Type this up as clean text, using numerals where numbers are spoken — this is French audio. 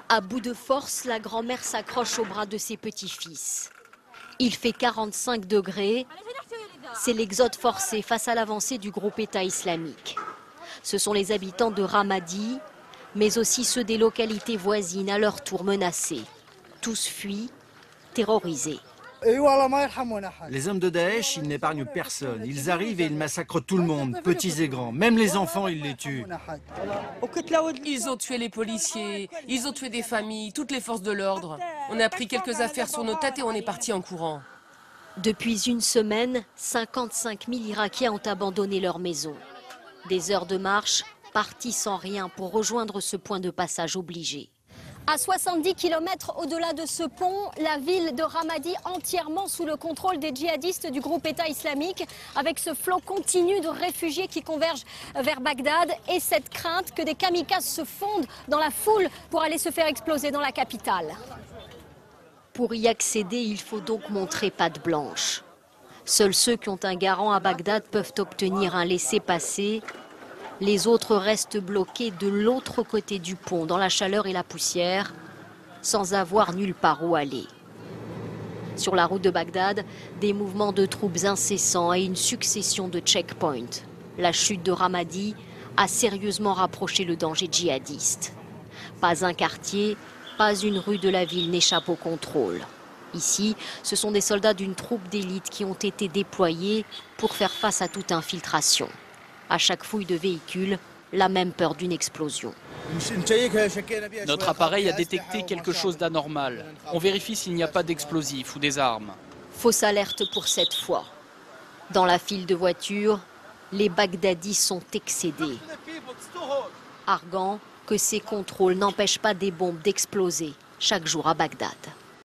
À bout de force, la grand-mère s'accroche au bras de ses petits-fils. Il fait 45 degrés. C'est l'exode forcé face à l'avancée du groupe État islamique. Ce sont les habitants de Ramadi, mais aussi ceux des localités voisines à leur tour menacés. Tous fuient, terrorisés. Les hommes de Daesh, ils n'épargnent personne. Ils arrivent et ils massacrent tout le monde, petits et grands. Même les enfants, ils les tuent. Ils ont tué les policiers, ils ont tué des familles, toutes les forces de l'ordre. On a pris quelques affaires sur nos têtes et on est parti en courant. Depuis une semaine, 55 000 Irakiens ont abandonné leur maison. Des heures de marche, partis sans rien pour rejoindre ce point de passage obligé. À 70 km au-delà de ce pont, la ville de Ramadi entièrement sous le contrôle des djihadistes du groupe État islamique, avec ce flot continu de réfugiés qui convergent vers Bagdad et cette crainte que des kamikazes se fondent dans la foule pour aller se faire exploser dans la capitale. Pour y accéder, il faut donc montrer patte blanche. Seuls ceux qui ont un garant à Bagdad peuvent obtenir un laissez-passer. Les autres restent bloqués de l'autre côté du pont, dans la chaleur et la poussière, sans avoir nulle part où aller. Sur la route de Bagdad, des mouvements de troupes incessants et une succession de checkpoints. La chute de Ramadi a sérieusement rapproché le danger djihadiste. Pas un quartier, pas une rue de la ville n'échappe au contrôle. Ici, ce sont des soldats d'une troupe d'élite qui ont été déployés pour faire face à toute infiltration. À chaque fouille de véhicule, la même peur d'une explosion. Notre appareil a détecté quelque chose d'anormal. On vérifie s'il n'y a pas d'explosifs ou des armes. Fausse alerte pour cette fois. Dans la file de voitures, les Bagdadis sont excédés, arguant que ces contrôles n'empêchent pas des bombes d'exploser chaque jour à Bagdad.